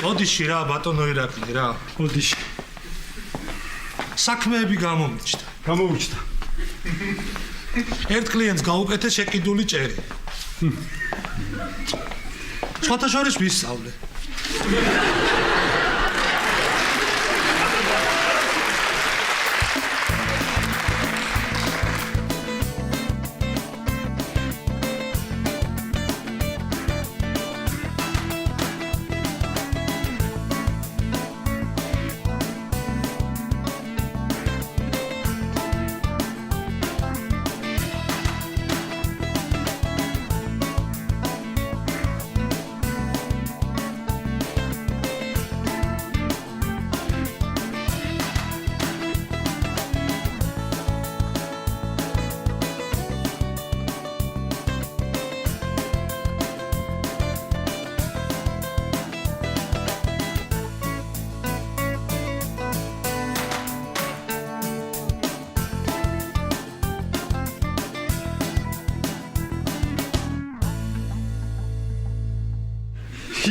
ოდიში რა ბატონო ირაკლი რა. ოდიში. საქმეები გამოუჩნდა. ერთ კლიენტს გაუკეთე შეკიდული ჭერი. სხვათა შორის ვისწავლე.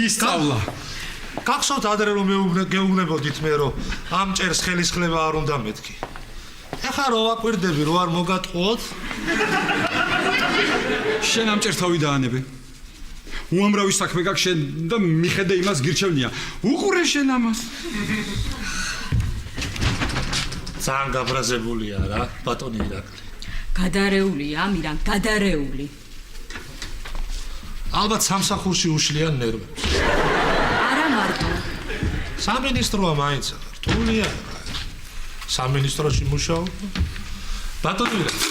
ისწავლა. გახსოვთ ადრე რომ გეუბნებოდით მე რომ ამ ჭერს ხელისხლება არ უნდა მეთქი. ეხლა რო ვაკვირდები რო არ მოგატყუოთ. შენ ამ ჭერს თავი დაანებე. უამრავი საქმე გაქვს შენ და მიხედე იმას გირჩევნია. უყურე შენ ამას. ძალიან გაბრაზებულია რა ბატონი ირაკლი. გადარეულია ამირან გადარეული. ალბათ სამსახურში უშლიან ნერვებს. არა მარტო. სამინისტროა მაინც რთულია. სამინისტროში მუშაობ. ბატონო ირაკლი.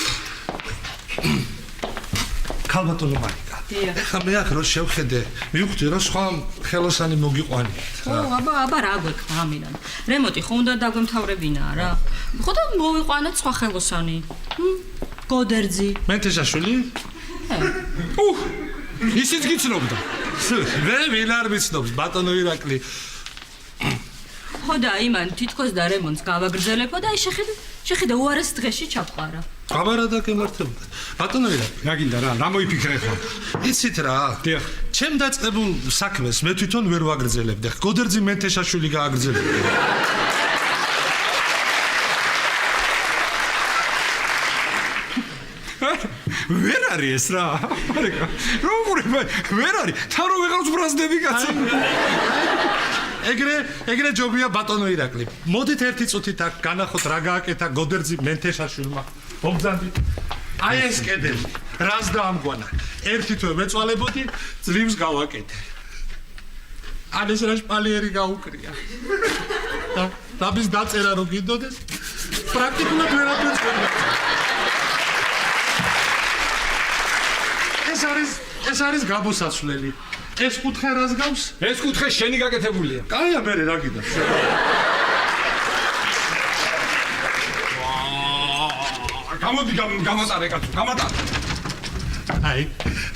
ქალბატონო მარიკა. ეხლა მე აქ რო შევხედე, მივხვდი რომ სხვა ხელოსანი მოგიყვანიათ. აბა რა გვექნა ამირან. რემონტი ხო უნდა დაგვემთავრებინა რა. ხო და მოვიყვანოთ სხვა ხელოსანი. გოდერძი. მენთეშაშვილი? ისიც გიცნობდა. მე ვინ არ ვიცნობს ბატონო ირაკლი. ხო და იმან თითქოს და რემონტს გავაგრძელებო და აი შეხედე უარეს დღეში ჩაყვარა. ხაბარა და გემართებოდა. ბატონო ირაკლი, რა გინდა რა მოიფიქრე ხო? იცით რა? დიახ. ჩემ დაწყებულ საქმეს მე თვითონ ვერ ვაგრძელებდი. გოდერძი მენთეშაშვილი გააგრძელებდა. ვერ არის ეს რა. რა უყურე ვერ არის. თან რომ ვეღარ უბრაზდები კაცო. ეგრე ჯობია ბატონო ირაკლი. მოდით ერთი წუთით აქ განახოთ რა გააკეთა გოდერძი მენთეშაშვილმა. მომგზავნით. აი ეს კედელი. რას დაამგვანა. ერთი თვე მეწვალებოდი, ძლივს გავაკეთე. ან ეს რა შპალიერი გაუკრია. და ის დაწერა რომ გინდოდეს. პრაქტიკულად ვერაფერს ვერ ეს არის გამოსაცვლელი. ეს კუთხე რას გავს? ეს კუთხე შენი გაკეთებულია. კაია მე რა გინდა? გამოდი გამოტარე კაცო, გამოტარე. აი,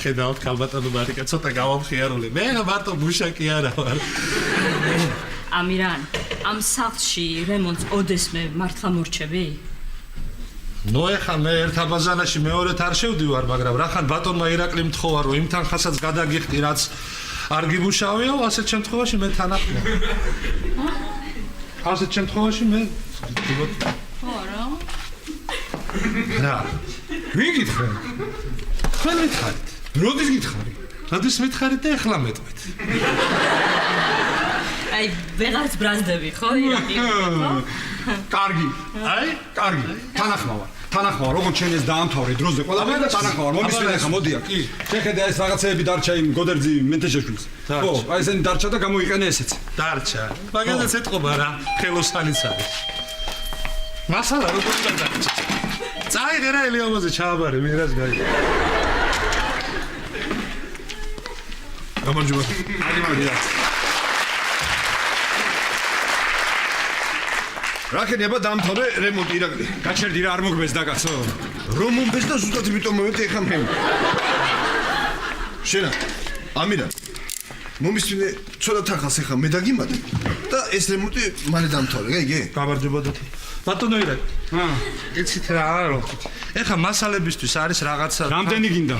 ხედავთ ქალბატონო მარიკა ცოტა გავამხიარულე. მე მარტო მუშაკი არა ვარ. ამირან, ამ სახლში რემონტს ოდესმე მართლა მორჩები? ნუ ეხა მე ერთ აბაზანაში მეორედ არ შევდივარ, მაგრამ რახან ბატონმა ირაკლი მთხოვა რომ იმ თანხასაც გადაგიხდი, რაც არ გიმუშავეო, ასეთ შემთხვევაში მე თანახმობ. ასეთ შემთხვევაში მე ხო რა? რა? ვინ გითხრა? თქვენ მითხარით. როდის გითხარი? როდის მითხარით და ეხლა მეტყვით. აი, ვეღარც ბრაზდები ხო ირაკლი? კარგი. აი, კარგი. თანახმავარ, როგორც შენ ეს დაამთავრე დროზე ყველაფერი და თანახმავარ. მომისმენ ახლა მოდი აქ. შეხედე ეს რაღაცეები დარჩა იმ გოდერძი მენთეშაშვილს. ხო, აი ესენი დარჩა და გამოიყენე ესეც. დარჩა. მაგალითად ეთყობა რა, ხელოსანიც არის. მასალა როგორ დარჩა? წაიღე რა ელიამოზე ჩააბარე, მე რას გაიგე. გამარჯობა. მოდი რა. რა ხდება დამთავრე რემონტი ირაკლი? გაჩერდი რა არ მოგბეს და კაცო. რომ მომბეს და ზუსტად იმიტომ მომენტი ეხა მე. შენა, ამირა. მომისმინე ცოტა თანხას ეხა მე დაგიმატე და ეს რემონტი მალე დამთავრე, გაიგე? გამარჯობა დათი. ბატონო ირაკლი. იცით რა არა რომ ეხა მასალებისთვის არის რაღაცა. რამდენი გინდა?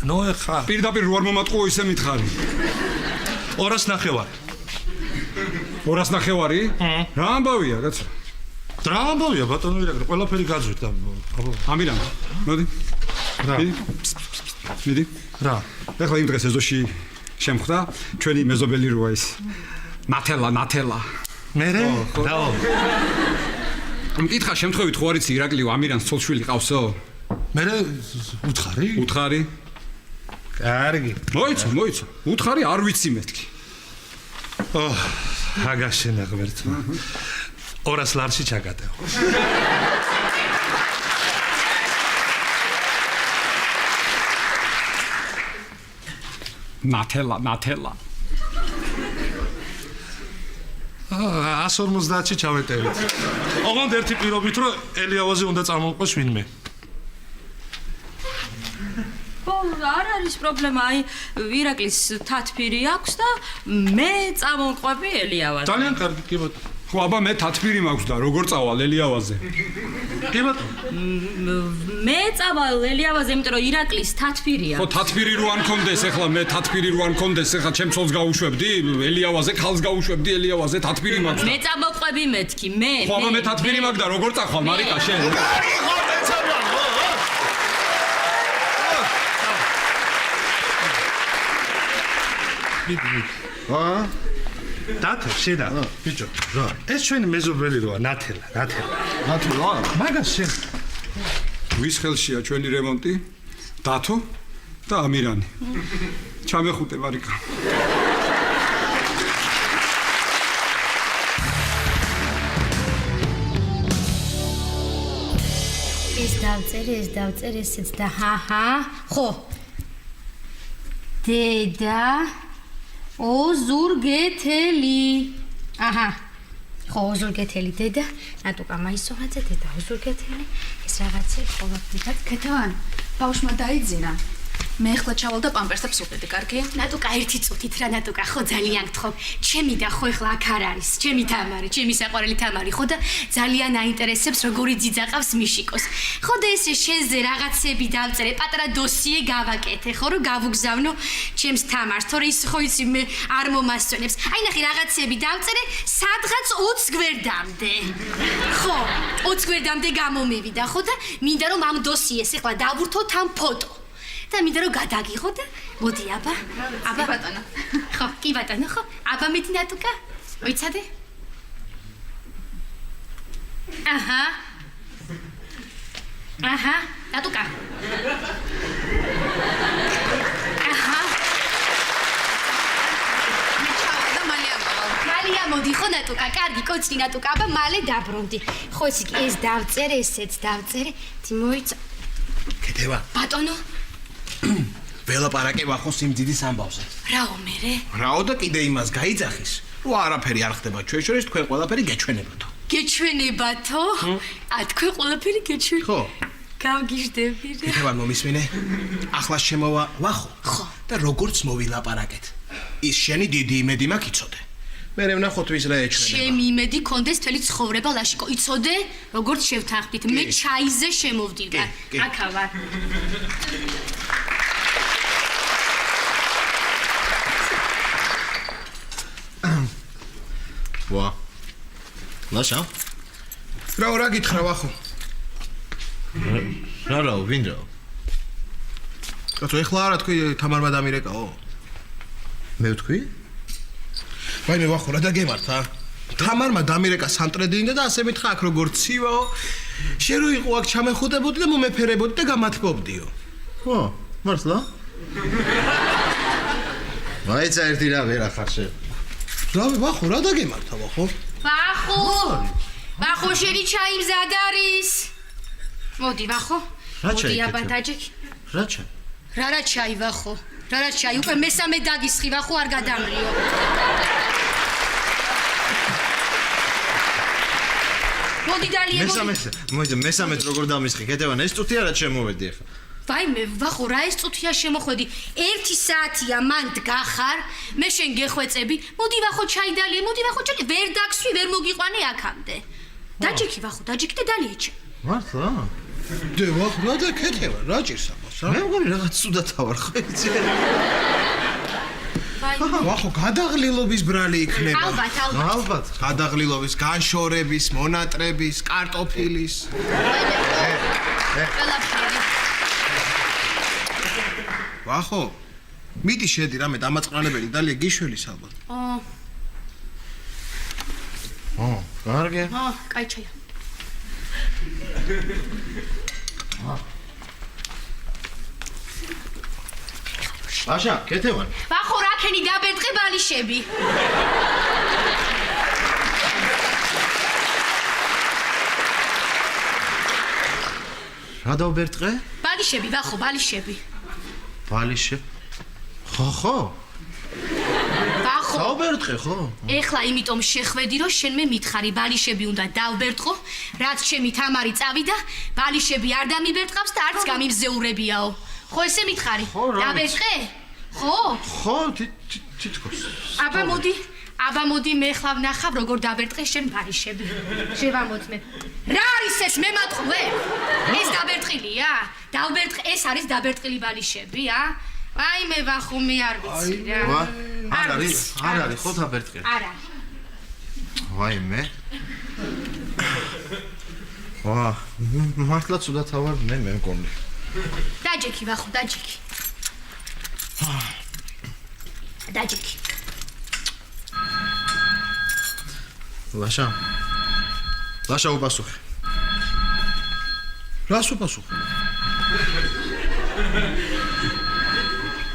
ნუ ეხა პირდაპირ რო არ მომატყუო ისე მითხარი. 200 ნახევარი. 200 რა ამბავია კაცო რა ამბავია ბატონო ირაკლი ყველაფერი გაძვირდა აბა ამირან მოდი რა მიდი რა ეხლა იმ დღეს ეზოში შემხვდა ჩვენი მეზობელი როა ის ნათელა მერე დაო მკითხა შემთხვევით ხო არიცი ირაკლი ამირანს ცოლშვილი ყავსო მერე უთხარი კარგი მოიცა უთხარი არ ვიცი მეთქი აგაშენა ღმერთმა 200 ლარში ჩაგატეო ნათელა 150-ში ჩავეტევით. ოღონდ ერთი პირობით რომ ელიავაზე უნდა წამოყვეს ვინმე. არ არის პრობლემა, აი ირაკლის თათფირი აქვს და მე წამოვყვები ელიავაზე. ძალიან კარგი, კი ბატონო. ხო აბა მე თათფირი მაქვს და როგორ წავალ ელიავაზე? კი ბატონო. მე წავალ ელიავაზე, იმიტომ რომ ირაკლის თათფირია. ხო თათფირი რო არ მქონდეს, ეხლა მე თათფირი რო არ მქონდეს, ეხლა ჩემ ცოლს გაუშვებდი ელიავაზე, ხალს გაუშვებდი ელიავაზე, თათფირი მაქვს. მე წამოვყვები მეთქი, მე. ხო აბა მე თათფირი მაქვს და როგორ წახვალ მარიკა შენ? დათო შედა ბიჭო რა ეს ჩვენი მეზობელი როა ნათელა მაგას შენ ვის ხელშია ჩვენი რემონტი? დათო და ამირანი. ჩამეხუტე მარიკა. ეს დავწერე ესეც და ჰაჰა ხო დედა ოზურგეთელი აჰა ხო ოზურგეთელი დედა ნატუკა მაისოღაძე დედა ოზურგეთელი ეს რაღაცა ყოველდღიურად ქეთევან ბავშვმა დაიძინა მე ახლა ჩავალ და პამპერსებს უყიდი კარგი ნატუკა ერთი წუთით რა ნატუკა ხო ძალიან გთხოვ ჩემი და ხო ახლა აქ არ არის ჩემი თამარი ჩემი საყვარელი თამარი ხო და ძალიან აინტერესებს როგორი ძიძა ყავს მიშიკოს ხო და ესე შენზე რაღაცები დავწერე პატარა დოსიე გავაკეთე ხო რომ გავუგზავნო ჩემს თამარს თორე ის ხო იცი მე არ მომასწონებს აი ნახე რაღაცები დავწერე სადღაც 20 გვერდამდე ხო 20 გვერდამდე გამომივიდა ხო და მინდა რომ ამ დოსიეს ახლა დავურთოთ ამ ფოტო და მინდა რომ გადაგიღო და მოდი აბა ბატონო ხო კი ბატონო ხო აბა მეტი ნატუკა ვიცადე აჰა ნატუკა აჰა მე ჩავალ და მალე ამავალ მალე ამოდი ხო ნატუკა კარგი კოცი ნატუკა აბა მალე დაბრუნდი ხო ეს ეს დავწერე ესეც დავწერე თიმოიცა ქეთევა ბატონო ველაპარაკე ვახო სიმძიდის ამბავზე. რაო მერე? რაო და კიდე იმას გაიძახის. რომ არაფერი არ ხდება ჩვენ შორის, თქვენ ყველაფერი გეჩვენებათო. გეჩვენებათო? თქვენ ყველაფერი გეჩვენ. ხო. გავგიჟდები რა. ქეთევა მომისმინე. ახლა შემოვა ვახო. ხო. და როგორც მოვილაპარაკეთ. ის შენი დიდი იმედი მაქვს იცოდე. მე ვნახოთ ვის რა ეჩვენება. ჩემი იმედი კონდეს თელი ცხოვრება ლაშიკო. იცოდე? როგორც შევთანხმდით, მე ჩაიზე შემოვდივარ. აქა ვარ. ვა ლაშა რა გითხრა ვახო? რა ვინ რა კაცო ეხლა არა თქვი თამარმა დამირეკაო? მე ვთქვი? ვაი მე ვახო რა დაგემართა? თამარმა დამირეკა სანტრედინდა და ასე მითხა აქ როგორ ცივაო? შენ რო იყო აქ ჩამეხუტებოდი და მომეფერებოდი და გამათბობდიო. ხო მართლა? ვაიცა ერთი რა ვერ ახარ შენ რა ვახო რა დაგემართა ვახო? ვახო შენი ჩაი მზად არის. მოდი ვახო. რა ჩაი? მოდი აბა დაჯექი. რა ჩაი? რა ჩაი ვახო? რა ჩაი? უკვე მესამე დაგისხი ვახო არ გადამრიო. მოდი დალია მოდი. მესამეც როგორ დამისხი ქეთევან ეს წუთი არა შემოვედი ახლა. ვაიმე ვახო რა ეს წუთია შემოხვედი 1 საათია მან დგახარ მე შენ გეხვეწები მოდი ვახო ჩაი დალია მოდი ვახო ჩაი ვერ დაგსვი ვერ მოგიყვანე აქამდე დაჯექი ვახო დაჯექი და დალიეჩე მართლა? დე ვახო რა და ქეთევა რა ჭირს ამას რა? მე მგონი რაღაც სუდათა ვარ ხო იცი? ვაი ვახო, გადაღლილობის ბრალი იქნება. ალბათ. ალბათ. გადაღლილობის, განშორების, მონატრების, კარტოფილის. ყველაფერი. ვახო, მიდი შედი რამე დამაწყრალებელი დალია გიშველის ალბათ. კარგი. კაი ჩაია. აშა, კეთევან. ვახო, რაკენი დაბერტყე ბალიშები. რა დავბერტყე? ბალიშები, ვახო, ბალიშები. ბალიში. ხო. ვახო, დავბერტყე, ხო? ეხლა იმიტომ შეხვედი, რომ შენ მე მითხარი, ბალიშები უნდა დავბერტყო, რაც ჩემი თამარი წავიდა, ბალიშები არ დამიბერტყავს და არც გამიმზეურებიაო. ხო ესე მითხარი? დაბერტყე? ხო? ხო, თითქოს. აბა მოდი მე ხლა ვნახავ როგორ დაბერტყე შენ ბალიშები. შევამოწმე. რა არის ეს მე მატყუე? ეს დაბერტყილია? დავბერტყე, ეს არის დაბერტყილი ბალიშები, ა? აი მე ვახო მე არ ვიცი რა. არ არის ხო დაბერტყე? არა. ვაიმე. ვა, მართლა ცუდად ავარ მე მგონი. დაჯექი ვახო, დაჯექი. დაჯექი. ლაშა უპასუხე. რას უპასუხე?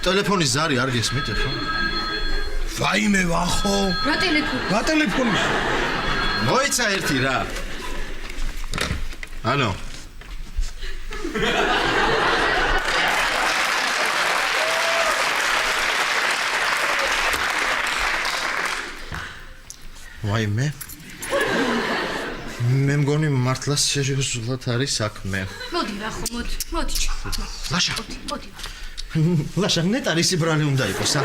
ტელეფონის ზარი არ გესმით ხო? ვაიმე ვახო. რა ტელეფონი? რა ტელეფონი? მოიცა ერთი რა. ანუ ვაიმე. მე მგონი მართლა სერიოზულად არის საქმე. მოდი ვახო, მოდი. ლაშა. მოდი. ლაშა ნეტარი ბრალი უნდა იყოს ა.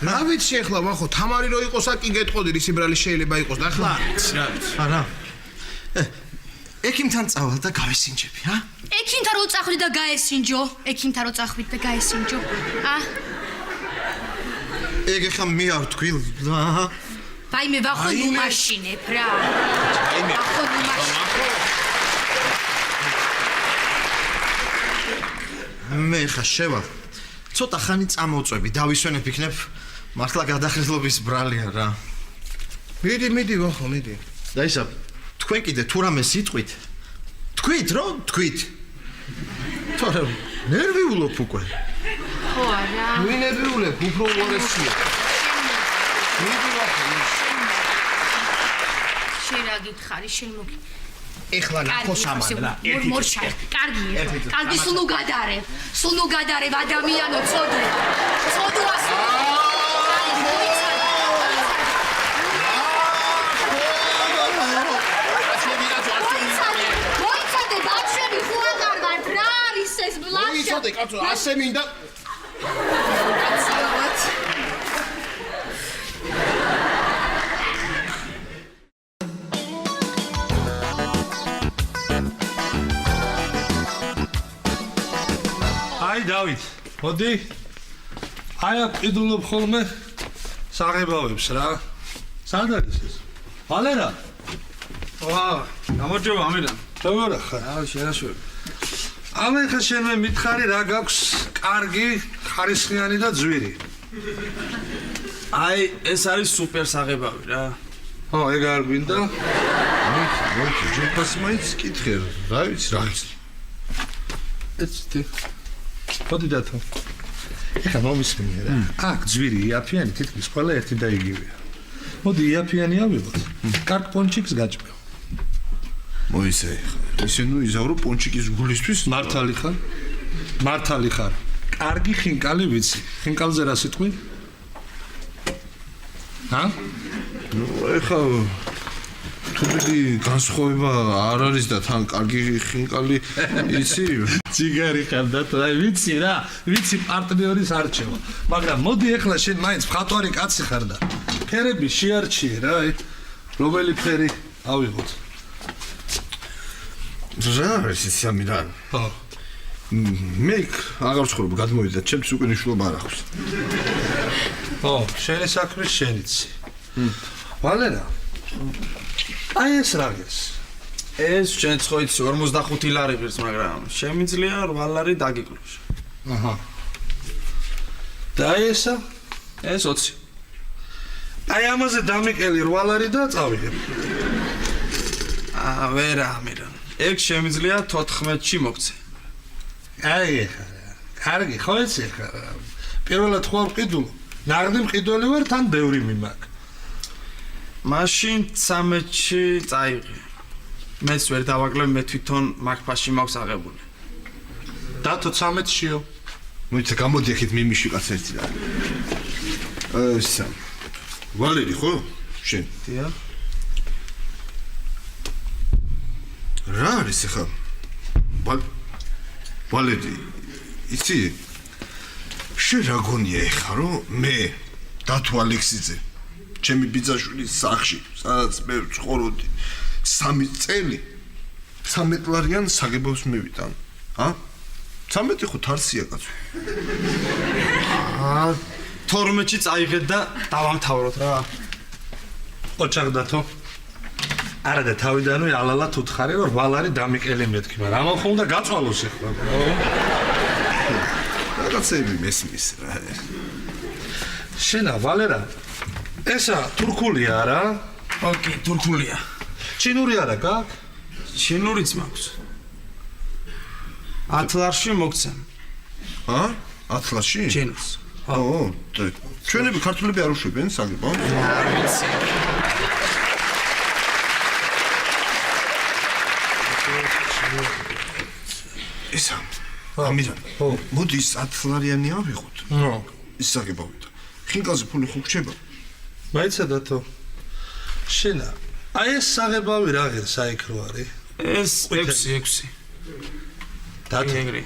რა ვიცი ახლა ვახო, თამარი რო იყოს აკი გეტყოდი რისი ბრალი შეიძლება იყოს და ახლა არ ვიცი რა ვიცი. არა. ექიმთან წავალ და გავესინჯები, ა? ექიმთან რო წახვიდე და გაესინჯო. ა? ეგ ხა მე არ თქვი, აჰა. ვაიმე ვახო, ნუ მაშინებ რა. ვახო, ნუ მაშინებ. მე ხა შევალ. ცოტა ხანი წამოვწვევი, დავისვენებ იქნებ მართლა გადახრილობის ბრალია რა. მიდი ვახო, მიდი. და ისა თქვენ კიდე თუ რამე სიტყვით? თქვით რომ თქვით. თორე ნერვიულობ უკვე. ხო არა. ვინებიულებ, უფრო უარესია. მიდი ვახო. შენ რა გითხარი, შენ მოგი. ეხლა ნახო სამან რა. მორჩა. კარგი, სულ ნუ გადარებ ადამიანო, ცოდვე. ცოდვას. მოიცადე, ბავშვები ხო აღარ ვართ, რა არის ეს ბლაშა? მოიცადე, კაცო, ასე მინდა. აი დავით, მოდი. აი აქ ყიდულობ ხოლმე საღებავებს რა. სად არის ეს? ვალერა. გამარჯობა ამირან. როგორ ხარ? შენაშვები. ამე ხა შენ მე მითხარი რა გაქვს კარგი, ხარისხიანი და ძვირი. აი ეს არის სუპერ საღებავი რა. ო, ეგ არ გვინდა? მოიცი, ჯოფას მაინც კითხე, რა ვიცი, რა ვიცი. ეცი. მოდი დათო. ეხა მომისმინე რა. აქ ძვირი იაფიანი თითქმის ყველა ერთი და იგივეა. მოდი იაფიანი ავიღოთ. კარგ პონჩიკს გაჭმევ. მოიცე, ისე ნუ იზავრო პონჩიკის გულისთვის. მართალი ხარ. კარგი ხინკალი ვიცი. ხინკალზე რა სიტყვი? ჰა? ნუ ეხა თუ დიდი განსხვავება არ არის და თან კარგი ხინკალი იცი? ციგარი ხარ და აი ვიცი რა, ვიცი პარტნიორის არჩევა. მაგრამ მოდი ეხლა შენ მაინც მხატვარი კაცი ხარ და ფერები შეარჩიე რა, აი. რომელი ფერი ავიღოთ? რა არის ეს ამირან? ხო. მე აღარ ვცხოვრობ, გადმოვიდა, ჩემთვის უკვე ნიშნულობა არ აქვს. ო, შენი საქმის შენიც. ვალერა. აი ეს რა გეს? ეს შენც ხო იცი 45 ლარი ღირს, მაგრამ შემიძლია 8 ლარი დაგიკლოს. აჰა. და აი ესა? ეს 20. აი ამაზე დამიკელი 8 ლარი და წავიღებ. ვერა ამირან. ეგ შემიძლია 14-ში მოგცე. აი ეხა. კარგი, ხო იცი ხა. პირველად ხო არ ყიდულ. ნაღდი მყიდველი ვარ, თან ბევრი მიმაკ. მაშინ 13-ში წაიღე. მეც ვერ დავაკლებ, მე თვითონ მაგფაში მაქვს აღებული. დათო 13-შიო. მოიცა გამოდი ახით მიმიში კაც ერთი და. ესა. ვალერი ხო? შენ. დიახ. რა არის ახლა? ვალერი. იცი? შენ რა გონია ახლა რომ მე დათო ალექსიძე ჩემი ბიძაშვილის სახში, სადაც მე ვცხოვრობდი 3 წელი 13 ლარიან საგებავს მივიტან. ა? 13 ხო თარსია კაცო. 12-ში წაიღეთ და დავამთავროთ რა. ოჩახ დათო. არა და თავიდანვე ალალად უთხარი რომ 8 ლარი დამიკელი მეთქი, მაგრამ ამან ხომ უნდა გაწვალოს ახლა. რაღაცები მესმის რა. შენა ვალერა. ესა თურქულია რა? ოკეი, თურქულია. ჩინური არა გაქვს? ჩინურიც მაქვს. 10 ლარში მოგცემ. ა? 10 ლარში? ჩინურს. ო, ჩვენები ქართულები არ უშვებენ საგებავ? არ ვიცი. ესა. ამირან. მოდი ის 10 ლარიანი ავიღოთ. ნო. ის საგებავით. ხინკალზე ფული ხო გრჩება? მაიცა დათო. შენა. აი ეს საღებავი რა ღირს აიქ რო არის? ეს 6. დათო. ეგრე.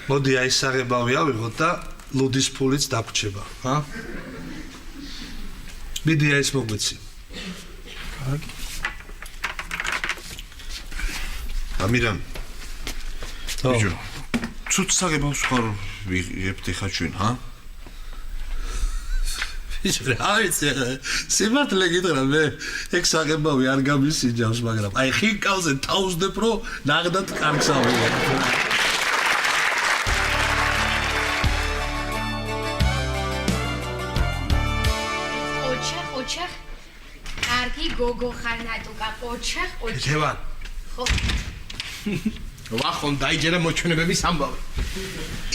მოდი აი ეს საღებავი ავიღოთ და ლუდის ფულიც დაგვრჩება, ჰა? მიდი აი ეს მოგვიცი. კარგი. ამირან. ო. ცუც საგებავს ხარ ვიღებთ ხა ჩვენ, ჰა? ის რა ვიცი, სიმართლე გითხრა მე ეგ საღებავი არ გამისინჯავს, მაგრამ აი ხინკალზე თავსდებ რომ ნაღდად კარგს ავიღებ. ოჩახ. კარგი გოგო ხარ ნატუკა, ოჩახ. ქეთევან. ხო. ვახონ დაიჯერა მოჩვენებების ამბავი.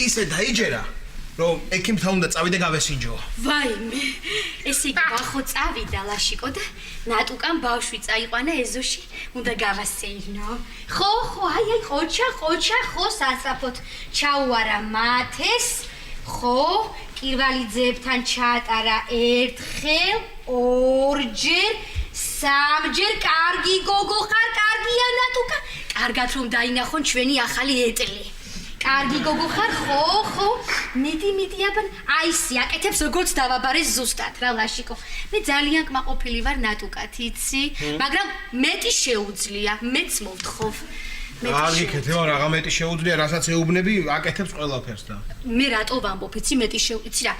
ისე დაიჯერა, რომ ექიმთან უნდა წავიდე გავესინჯო. ვაიმე, ესე იგი ვახო წავიდა ლაშიკო და ნატუკამ ბავშვი წაიყვანა ეზოში, უნდა გავასეირნო. ხო, აი, ოჩახ, ხო, სასაფოთ ჩაუარა მათეს. ხო, კირვალიძეებთან ჩაატარა ერთხელ, ორჯერ, სამჯერ, კარგი გოგო ხარ, კარგია ნატუკა. კარგად რომ დაინახონ ჩვენი ახალი ეტლი. კარგი გოგო ხარ, ხო. მიდი აბან, აი სიაკეთებს როგორც დავაბარეს ზუსტად რა ლაშიკო. მე ძალიან კმაყოფილი ვარ ნატუკათ, იცი? მაგრამ მეტი შეუძლია, მეც მოვთხოვ. კარგი ქეთევან, რაღა მეტი შეუძლია, რასაც ეუბნები, აკეთებს ყველაფერს და. მე რატო ვამბობ, იცი მეტი იცი რა.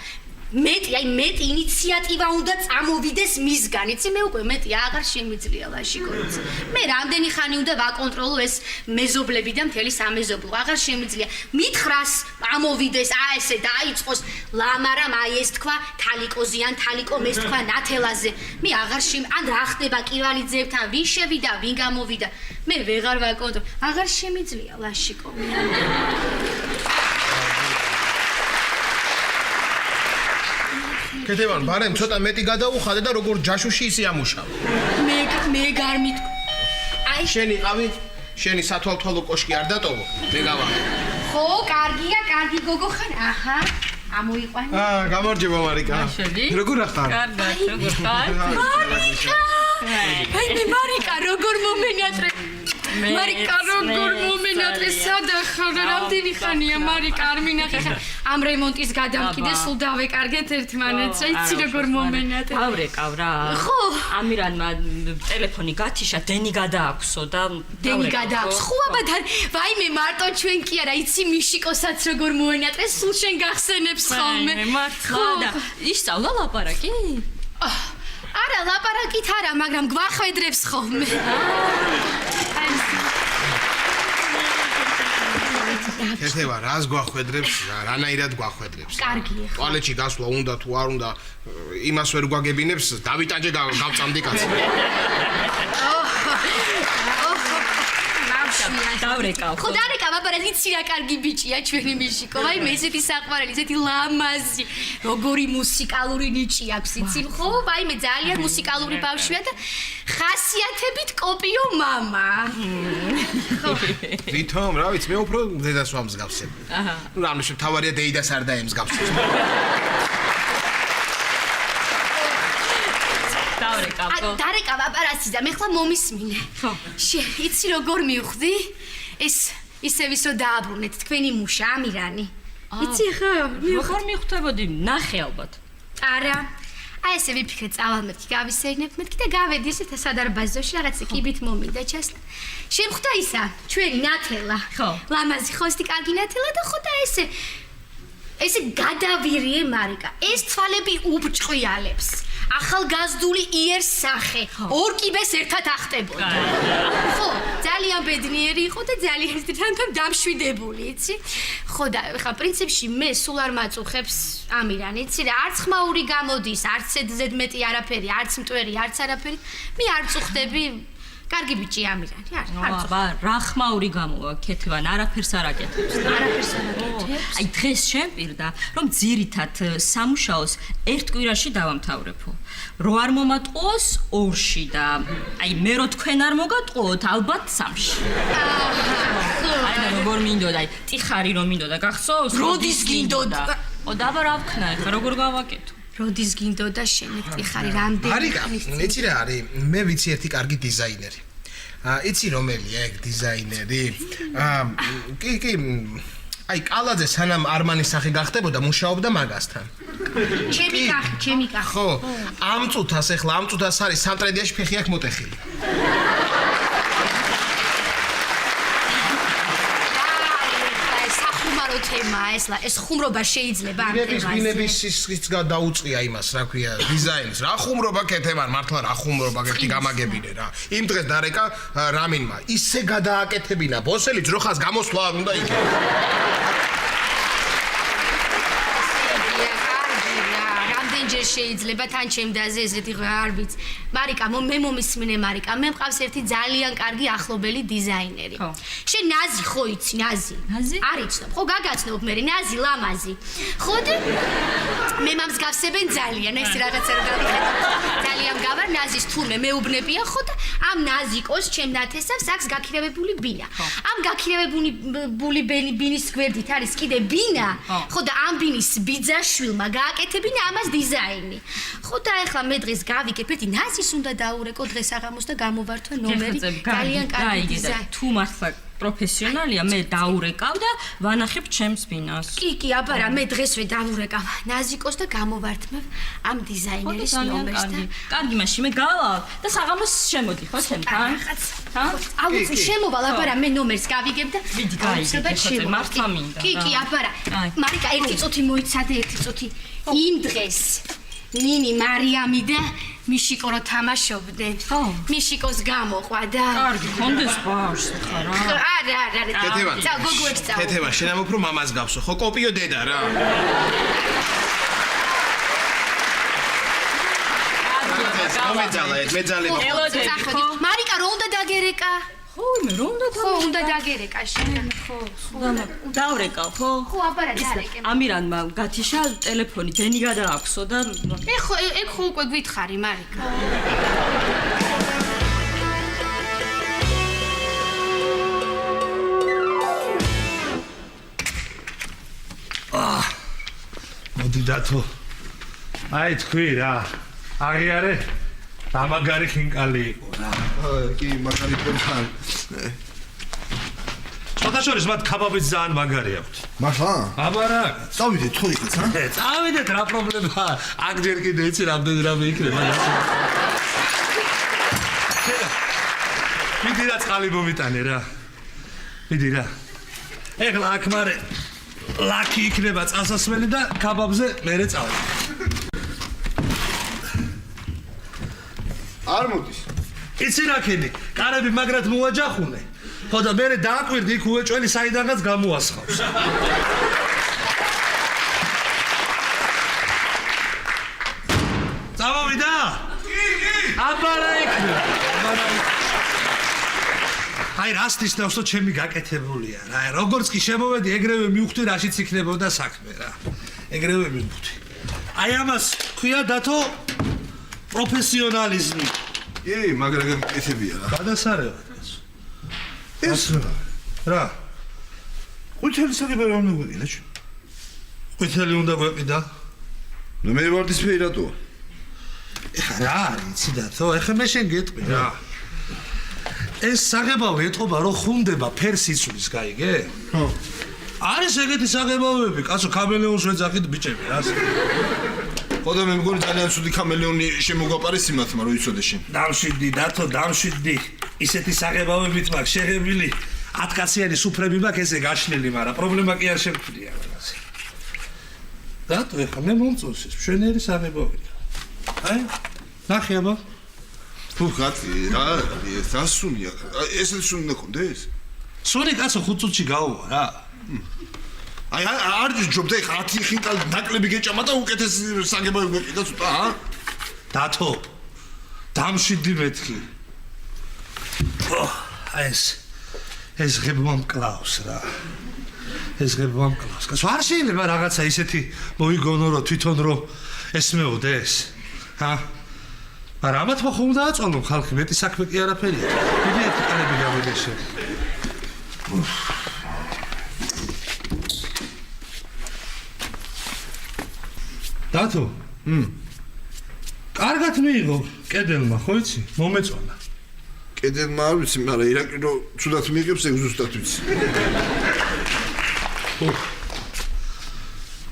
მეტი ინიციატივა უნდა წამოვიდეს მისგან, იცი მე უკვე მეტი აღარ შემიძლია ლაშიკო, იცი. მე რამდენი ხანი უნდა ვაკონტროლო ეს მეზობლები და მთელი სამეზობლო, აღარ შემიძლია. მითხრას ამოვიდეს, ესე დაიწყოს ლამარამ აი ეს თქვა თალიკოზიან, თალიკომ ეს თქვა ნათელაზე. მე აღარ ან რა ხდება კირვალიძეებთან, ვინ შევიდა, ვინ გამოვიდა. მე ვეღარ ვაკონტროლო, აღარ შემიძლია ლაშიკო. ქეთევან, ბარემ ცოტა მეტი გადაუხადე და როგორ ჯაშუში ისე ამუშავე. მე გარ მითქვა. აი შენი ყავი, შენი სათვალთვალო კოშკი არ დატოვო, მე გავახ. ხო, კარგია, კარგი გოგო ხარ. აჰა, ამოიყვანე. გამარჯობა მარიკა. როგორ ახარ? კარგად, როგორ ხარ? აი მე მარიკა, როგორ მომენატრე. მარიკა, როგორ მომენატრე. მომინატრე სადახარ რამდენი ხანია მარიკა არ მინახე ხა ამ რემონტის გადამკიდე სულ დავეკარგეთ ერთმანეთს რა იცი როგორ მომენატრე დავრეკავ რა ხო ამირანმა ტელეფონი გათიშა დენი გადააქვსო და დენი გადააქვს ხო აბა ვაიმე მარტო ჩვენ კი არა იცი მიშიკოსაც როგორ მოენატრე სულ შენ გახსენებს ხოლმე მართლა და ისწავლა ლაპარაკი არა ლაპარაკით არა მაგრამ გვახვედრებს ხოლმე ქეთევა რას გვახვედრებს რანაირად გვახვედრებს კარგია ტუალეტში გასვლა უნდა თუ არ უნდა იმას ვერ გვაგებინებს დავიტანჯე გავწამდი კაცი დავრეკავ ხო დარეკავ აბა რა იცი რა კარგი ბიჭია ჩვენი მიშიკო ვაიმე ესეთი საყვარელი ესეთი ლამაზი როგორი მუსიკალური ნიჭი აქვს იცი ხო ვაიმე ძალიან მუსიკალური ბავშვია და ხასიათებით კოპიო მამა ვითომ რა ვიცი მე უფრო დედას ვამსგავსებ აჰა ნუ რამე თავარია დეიდას არ დაემსგავსებ დარეკავ აპარატი და მე ხლა მომისმინე ხო იცი როგორ მივხვდი ეს ისე ვისო დააბრუნეთ თქვენი მუშა ამირანი იცი ხო როგორ მივხვდებოდი ნახე ალბათ არა აი ესე ვიფიქრე წავალ მეთქი გავისეირნებ მეთქი და გავედი ესეთ სადარბაზოში რაღაცა კიბით მომინდა ჩასლა შემხვდა ისა ჩვენი ნათელა ხო ლამაზი ხოსტი კარგი ნათელა და ხო და ესე გადავირიე მარიკა ეს თვალები უბჭყვიალებს ახალგაზრდული იერსახე ორ კიბეს ერთად ახტებოდა ხო ძალიან ბედნიერი იყო და ძალიან თვითონ დამშვიდებული იცი ხო და ხა პრინციპში მე სულ არ მაწუხებს ამირანი იცი რა არც ხმაური გამოდის არც ზედმეტი არაფერი არც მტვერი არც არაფერი მე არ წუხდები კარგი ბიჭი ამირანი არ აბა რა ხმაური გამოვა ქეთევან არაფერს არ აკეთებს არაფერს არ აკეთებს აი დღეს შემპირდა რომ ძირითად სამუშაოს ერთ კვირაში დავამთავრებო რო არ მომატყოს ორში და აი მე რო თქვენ არ მოგატყუოთ ალბათ სამში აი და როგორ მინდოდა აი ტიხარი რომ მინდოდა გახსოვს როდის გინდოდა ო და აბა რა ვქნა ეხლა როგორ გავაკეთო როდის გინდოდა შენი ტიხარი რამდენი მარიკა იცი რა არის მე ვიცი ერთი კარგი დიზაინერი იცი რომელია ეგ დიზაინერი კი აი კალაძე სანამ არმანის სახე გახდებოდა მუშაობდა მაგასთან ჩემი კახი ხო ამ წუთას ეხლა ამ წუთას არის სამტრედიაში ფეხი აქვს მოტეხილი თემა ეს ხუმრობა შეიძლება ამ თემაზე. ბინების სისხლიც გადაუწყია იმას, რა ქვია, დიზაინს. რა ხუმრობა კეთებან, მართლა რა ხუმრობა კეთი გამაგებინე რა. იმ დღეს დარეკა რამინმა ისე გადააკეთებინა ბოსელი ძროხას გამოსვლა არ უნდა იქნება. ჯერ შეიძლება თან ჩემ დაზე ესეთი არ ვიცი. მარიკა, მე მომისმინე მარიკა, მე მყავს ერთი ძალიან კარგი ახლობელი დიზაინერი. შენ ნაზი ხო იცი, ნაზი? ნაზი? არ იცნობ, ხო გაგაცნობ მე, ნაზი ლამაზი. ხო და მე მომსგავსებენ ძალიან, ეს რაღაცა რომ გავიხედო. ძალიან გავარ ნაზის თურმე მეუბნებია ხო და ამ ნაზიკოს ჩემ ნათესავს აქვს გაქირავებული ბინა. ამ გაქირავებული ბინის გვერდით არის კიდე ბინა, ხო და ამ ბინის ბიძაშვილმა გააკეთებინა ამას დიზაინი. ხო და ახლა მე დღეს გავიგებ, ერთი ნაზის უნდა დაურეკო დღეს აღამოს და გამოვართვა ნომერი. ძალიან კარგი დიზაინი. თუ მართლა პროფესიონალია, მე დაურეკავ და ვანახებ ჩემს ბინას. კი, აბა რა, მე დღესვე დავურეკავ ნაზიკოს და გამოვართმევ ამ დიზაინერის ნომერს და კარგი, მაშინ მე გავალ და საღამოს შემოდი, ხო ჩემთან? აუცი შემოვალ, აბა რა, მე ნომერს გავიგებ და აუცილებლად მართლა მინდა. კი, აბა რა. მარიკა, ერთი წუთი მოიცადე, ერთი წუთი. იმ დღეს ნინი მარიამი და მიშიკო რო თამაშობდნენ. მიშიკოს გამოყვა და კარგი, ხონდეს ბავშვს ხარ რა. არა. წა გოგოებს წა. თეთევა, შენ ამ უფრო მამას გავსო, ხო კოპიო დედა რა. მომეძალა, მეძალები. მარიკა რო უნდა დაგერეკა? ხო, მე რო უნდა უნდა დაგერეკა შენ. ხო. დავრეკავ, ხო? ხო, აბა რა დარეკე. ამირანმა გათიშა ტელეფონი დენი გადააქვსო და ეგ ხო უკვე გითხარი, მარიკა. მოდი დათო. აი თქვი რა. აღიარე და მაგარი ხინკალი იყო რა. კი, მაგარი პერთან. ცოტა სხვათაშორის მათ ქაბაბიც ძალიან მაგარი აქვთ. მართლა? აბა რა? წავიდეთ ხო იქაც, ა? წავიდეთ, რა პრობლემაა? აქ ჯერ კიდე იცი რამდენი რამე იქნება. მიდი რა წყალი მომიტანე რა. მიდი რა. ეხლა აქ მარე ლაკი იქნება წასასვლელი და ქაბაბზე მერე წავიდე. არ მოდის. იცი რა ქენი, კარები მაგრად მოაჯახუნე. ხო და მერე დააკვირდი იქ უეჭველი საიდანაც გამოასხავს. წავავიდა? აბა რა იქნება? აი რასთვის დავსო ჩემი გაკეთებულია რა. როგორც კი შემოვედი, ეგრევე მივხვდი რაშიც იქნებოდა საქმე რა. ეგრევე მივხვდი. აი ამას ქვია დათო პროფესიონალიზმი. კი, მაგრამ გაკეთებია რა. გადასარევად. ეს რა? ყვითელი საგებია უნდა გვიყიდა ჩვენ. ყვითელი უნდა გვეყიდა? ნუ მე ვარდისფერი რატოა? ეხა რა არის, იცი დათო, ეხა მე შენ გეტყვი რა. ეს საღებავი ეტყობა რომ ხუნდება ფერს იცვლის, გაიგე? ხო. არის ეგეთი საღებავები, კაცო, კამელეონს ვეძახით ბიჭები, რა. ხო და მე მგონი ძალიან ცუდი კამელეონი შემოგვაპარეს იმათმა რომ იცოდე შენ. დამშვიდდი, დათო, დამშვიდდი. ისეთი საღებავებით მაქვს შეღებილი. 10 კაციანი სუფრები მაქვს ესე გაშლილი, მაგრამ პრობლემა კი არ შემქმნია რაღაცა. დათო, ეხა მე მომწონს ეს მშვენიერი საღებავია. აი, ნახე აბა. თუ ხათი რა, დასუნია. ესე სუნი ნახონდეს? სუნი კაცო 5 წუთში გაუვა რა. აი არ ჯობდა ხა 10 ხინკალ ნაკლები გეჭამა და უკეთეს საგებავი გვეყიდა ცოტა, ა? დათო, დამშვიდდი მეთქი. ეს ღებმა მკლავს რა. ეს ღებმა მკლავს. კაცო, არ შეიძლება რაღაცა ისეთი მოიგონო რომ თვითონ რომ ესმეოდეს. ჰა? მაგრამ ამათმა ხომ დააწვალო ხალხი, მეტი საქმე კი არაფერია. დიდი ეთიკალები გამოდეშე. დათო? კარგად მიიღო კედელმა, ხო იცი? მომეწონა. კედელმა არ ვიცი, მაგრამ ირაკლი რომ ცუდად მიიღებს, ეგ ზუსტად ვიცი.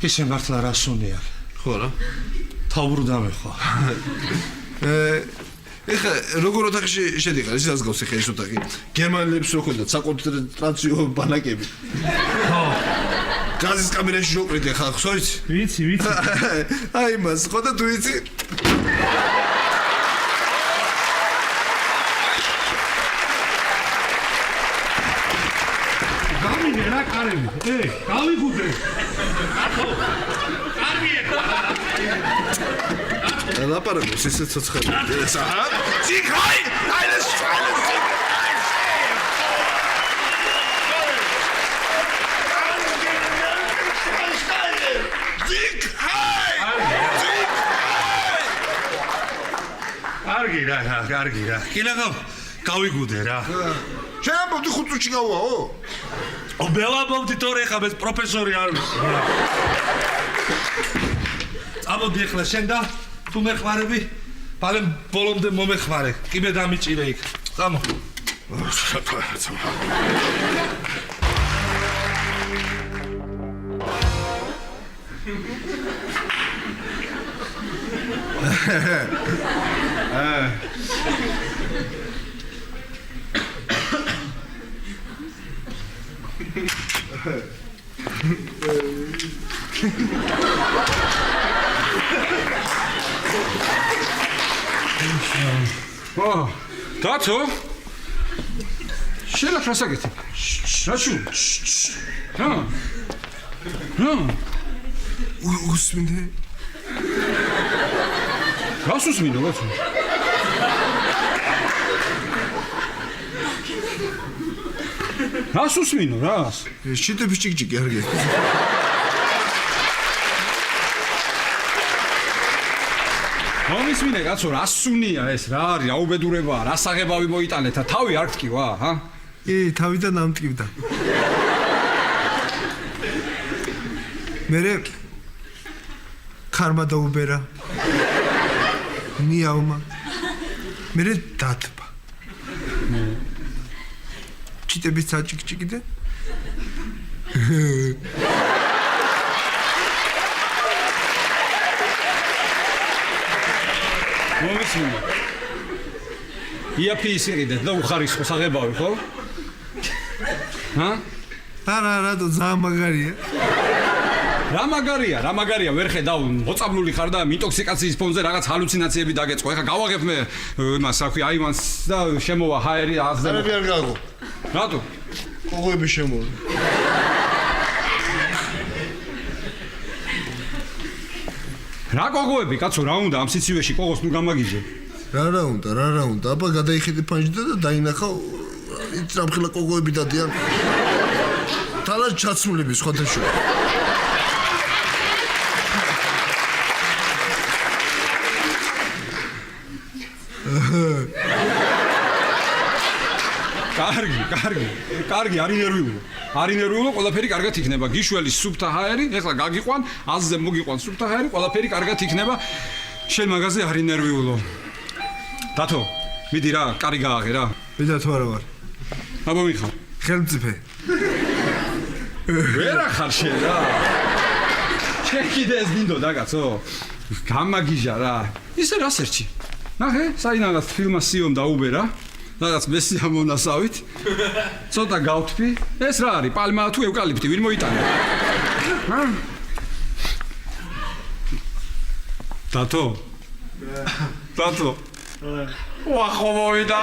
ისე მართლა რა სუნია. ხო რა? თავბრუდამე ხო. ეხა როგორ ოთახში შედიხარ, ის რას გავს ეხა ეს ოთახი? გერმანელებს რო ხონდა საკონცენტრაციო ბანაკები. ხო. გაზის კამერაში შოყრიდე ხალხს, ხო იცი? ვიცი. აი მას, ხო და თუ იცი? გამიგე რა კარები. გავიგუდე. კარგია. ლაპარაკობს ესე ცოცხალი. აჰა. ციხაი! აი ეს შალეს. კარგი რა. კილაღამ გავიგუდე რა. შენ ამბობდი 5 წუთში გავუაო? ობელაბობდი თორე ხა მე პროფესორი არ ვიცი. ამოდი ახლა შენ და თუ მეხმარები, ბალემ ბოლომდე მომეხმარე. კიბე დამიჭირე იქ. წამო. დათო? შენ რა საკეთებ? რაშუ? უსმინე. რას უსმინო, ბაცო? რას უსმინო, რას? შიტების ჭიკჭიკი არ გე. მომისმინე კაცო, რა სუნია ეს, რა არის, აუბედურებაა, რა საღებავი მოიტანეთ და თავი არ გტკივა, ჰა? კი, თავიდან ამტკივდა. მერე ქარმა დაუბერა. მიავმა. მერე დათბა. ჩიტების საჭიკჭიკიდან მომიცინო. იაფი ისიყიდეთ და უხარისხოს აღებავი, ხო? ჰა? არა, რატო ძალიან მაგარია. რა მაგარია, ვერ ხედავ, მოწაბლული ხარ და ინტოქსიკაციის ფონზე რაღაც ჰალუცინაციები დაგეწყო. ეხლა გავაღებ მე იმას, აქვე აივანს და შემოვა ჰაერი აზდა. არაფერი არ გაგო. რატო? კოღოები შემოვა. რა კოღოები, კაცო, რა უნდა ამ სიცივეში კოღოს ნუ გამაგიჟე. რა უნდა? აბა გადაიხედე ფანჯდა და დაინახა იც რამხელა კოღოები დადიან. თალას ჩაცმულები სხვადასხვა. კარგი, არ ინერვიულო, ყველაფერი კარგად იქნება. გიშველი სუფთა ჰაერი, ეხლა გაგიყვან, აზზე მოგიყვან სუფთა ჰაერი, ყველაფერი კარგად იქნება. შენ მაგაზე არ ინერვიულო. დათო, მიდი რა, კარი გააღე რა. მე დათო არა ვარ. აბა მიხარ. ხელმწიფე. ვერ ახარ შენ რა. შენ კიდე ეს მინდოდა კაცო. გამაგიჟა რა. ისე რა სერჩი? ნახე, საინაღაც ფილმას სიომ დაუბერა. რაღაც მესია მონასავით. ცოტა გავთფი. ეს რა არის? პალმა თუ ევკალიპტი, ვინ მოიტანა? დათო. ვახო მოვიდა.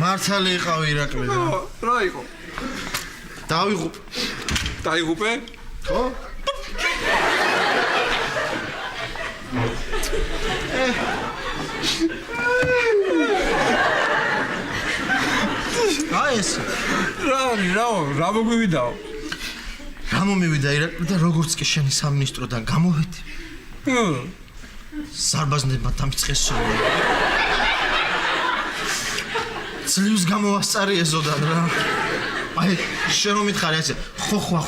მართალი იყავი ირაკლი რა. რა იყო? დაიღუპე? ხო? ეს რა მოგვივიდაო? რა მომივიდა ირაკლი და როგორც კი შენი სამინისტროდან გამოვედი. სარბაზნებმა დამიწყეს სული. ძლივს გამოვასწარი ეზოდან რა. აი, შენ რომ მითხარი ასე, ხოხვა.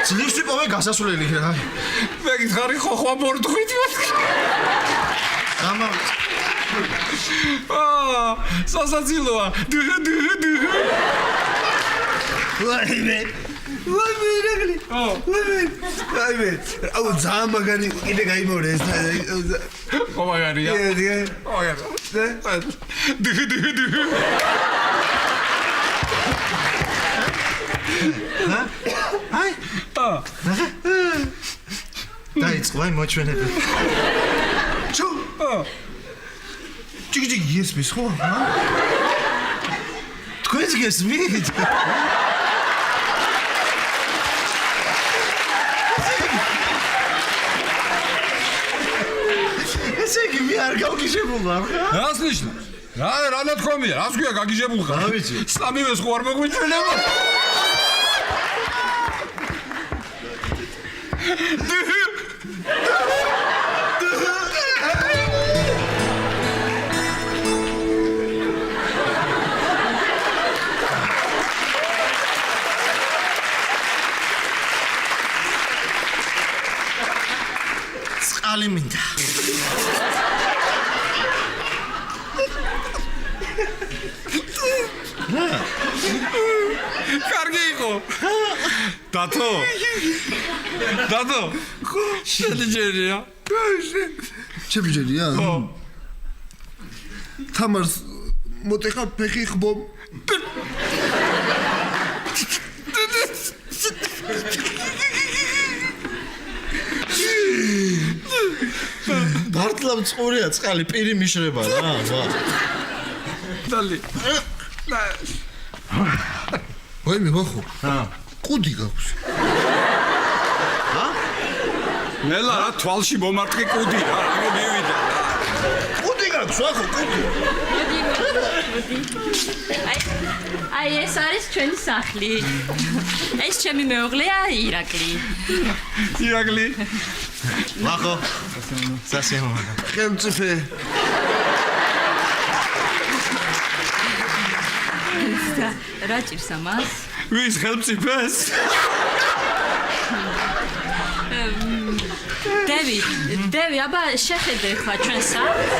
ძლივს ვიპოვე გასასვლელი რა. მე გითხარი ხოხვა ბორდღვით. გამოვიდა. სასაცილოა. ვაიმე ირაკლი. ვაიმე. აუ ძალიან მაგარი კიდე გაიმორე ეს. ხო მაგარია. აი. დაიწყო აი მოჩვენები. ჯიგი ესმის ხო? თქვენს გესმით? ესე იგი მე არ გავგიჟებულ ვარ ხა? რას ნიშნავს? რა ნათქვამია? რას ქვია გაგიჟებულ ხარ? რა ვიცი. სამივეს ხო არ მოგვიჩვენება? წყალი მინდა. კარგი იყო. დათო. შენი ჯერია. ჩემი ჯერია? თამარს მოტეხა ფეხი ხბო. მართლა მწყურია წყალი პირი მიშრება რა. დალი. ვაიმე ვახო. კუდი გაქვს. ნელა რა თვალში მომარტყი კუდი რა. რა მივიდა. კუდი გაქვს ვახო კუდი. აი ეს არის ჩვენი სახლი. ეს ჩემი მეუღლეა ირაკლი. ირაკლი. ვახო. სასიამოვნო. ხელმწიფე. რა ჭირს ამას? ვის ხელმწიფეს? დევი, აბა შეხედე ხა ჩვენ სახლს.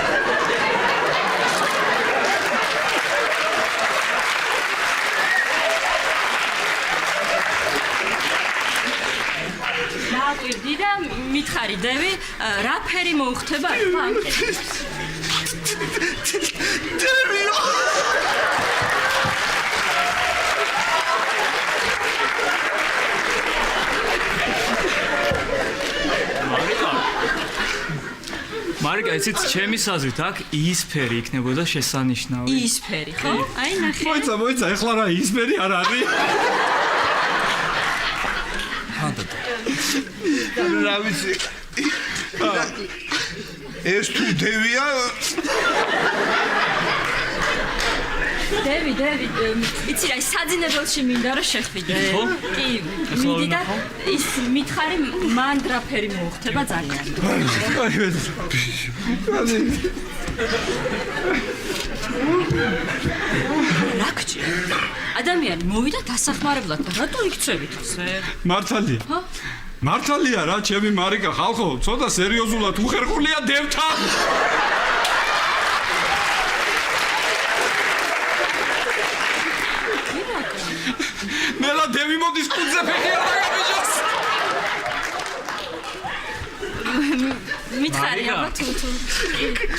დააკვირდი და მითხარი დევი, რა ფერი მოუხდება ხა? დევი. მარიკა, იცით, ჩემი საზრით აქ იისფერი იქნებოდა შესანიშნავი. იისფერი, ხო? აი ნახე. მოიცა, ეხლა რა იისფერი არ არის? რა ვიცი. ეს თუ დევია დევი, იცი რა, საძინებელში მინდა რომ შეხვიდე. კი, მიდი და ის მითხარი მან რა ფერი მოუხდება ძალიან. რა გჭირ? ადამიანი მოვიდა დასახმარებლად და რატო იქცევით ასე? მართალია. მართალია რა, ჩემი მარიკა, ხალხო, ცოტა სერიოზულად უხერხულია დევთან. მელა დევი მოდის კუძზე ფეხი არ დაგაბიჯოს. მითხარი აბა თუ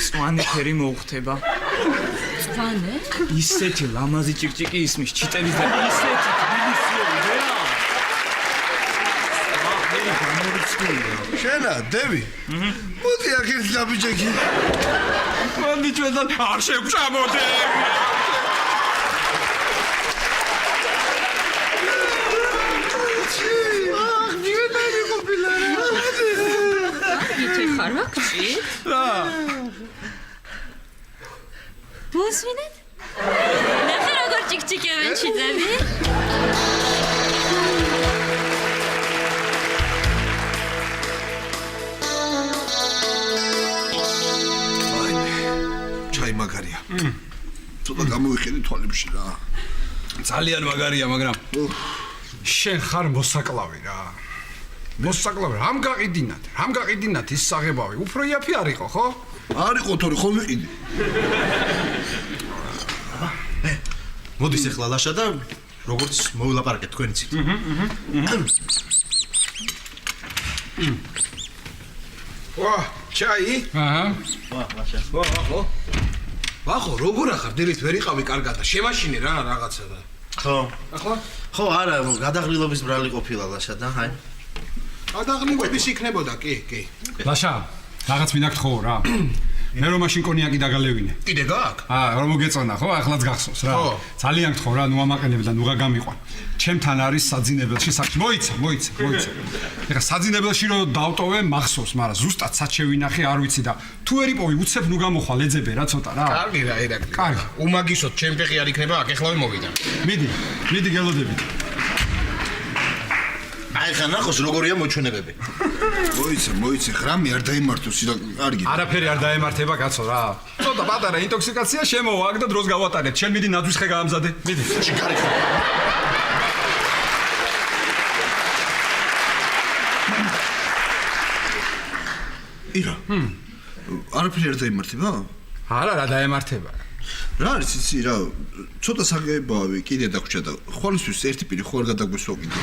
სვანი ფერი მოუხდება. სვანე? ისეთი ლამაზი ჭიკჭიკი ისმის ჩიტების და ისეთი თბილისიელი რა. შენა დევი მოდი აქ ერთ დაბიჯექი მოდი ჩვენთან არ შევჭამოდე. ხარვაკში? რა? მოსვინეთ? ნახე როგორ ჭიკჭიკებენ ჩიტები? ჩაი მაგარია. ცოტა გამოვიხედი თვალებში რა. ძალიან მაგარია, მაგრამ შენ ხარ მოსაკლავი რა. მოსაკლავი, რამ გაყიდინათ ის საღებავი? უფრო იაფი არ იყო, ხო? არ იყო თორე ხო ვიყიდი. მოდის ახლა ლაშა და როგორც მოვილაპარაკეთ თქვენი ცით. ვა, ჩაი? აჰა. ვა, ლაშა. ვახო, როგორ ახარ დილით ვერ იყავი კარგად და შემაშინე რა რაღაცა და. ხო. ახლა? ხო, არა, გადაღრილობის ბრალი ყოფილა ლაშა და აი. გადაღრილობის იქნებოდა, კი. ლაშა, რაღაც მინდა გთხოვო რა. მე რომ მაშინ კონიაკი დაგალევინე. კიდე გაქვს? რომ მოგეწონა ხო? ახლაც გახსოვს რა. ხო. ძალიან გთხოვ რა, ნუ ამაყენებ და ნუ გაგამიყვან. ჩემთან არის საძინებელში საქმე. მოიცა. ეხლა საძინებელში რომ დავტოვე მახსოვს, მაგრამ ზუსტად სად შევინახე არ ვიცი და თუ ვერ იპოვი უცებ ნუ გამოხვალ ეძებე რა ცოტა რა. კარგი რა, ირაკლი. კარგი. უმაგისოდ ჩემ ფეხი არ იქნება აქ, ეხლავე მოვიდა. მიდი გელოდებით. აი ხა ნახოს როგორია მოჩვენებები. მოიცა, ღრამი არ დაიმართოს და კარგი. არაფერი არ დაემართება კაცო რა. ცოტა პატარა ინტოქსიკაცია შემოვა აქ და დროს გავატარეთ. შენ მიდი ნაძვის ხე გაამზადე. მიდი. ჩიკარი ხა. ირა. არაფერი არ დაიმართება? არა რა დაემართება. რა არის იცი რა, ცოტა საგებავი კიდე დაგვრჩა და ხვალისთვის ერთი პირი ხო არ გადაგვესვა კიდე.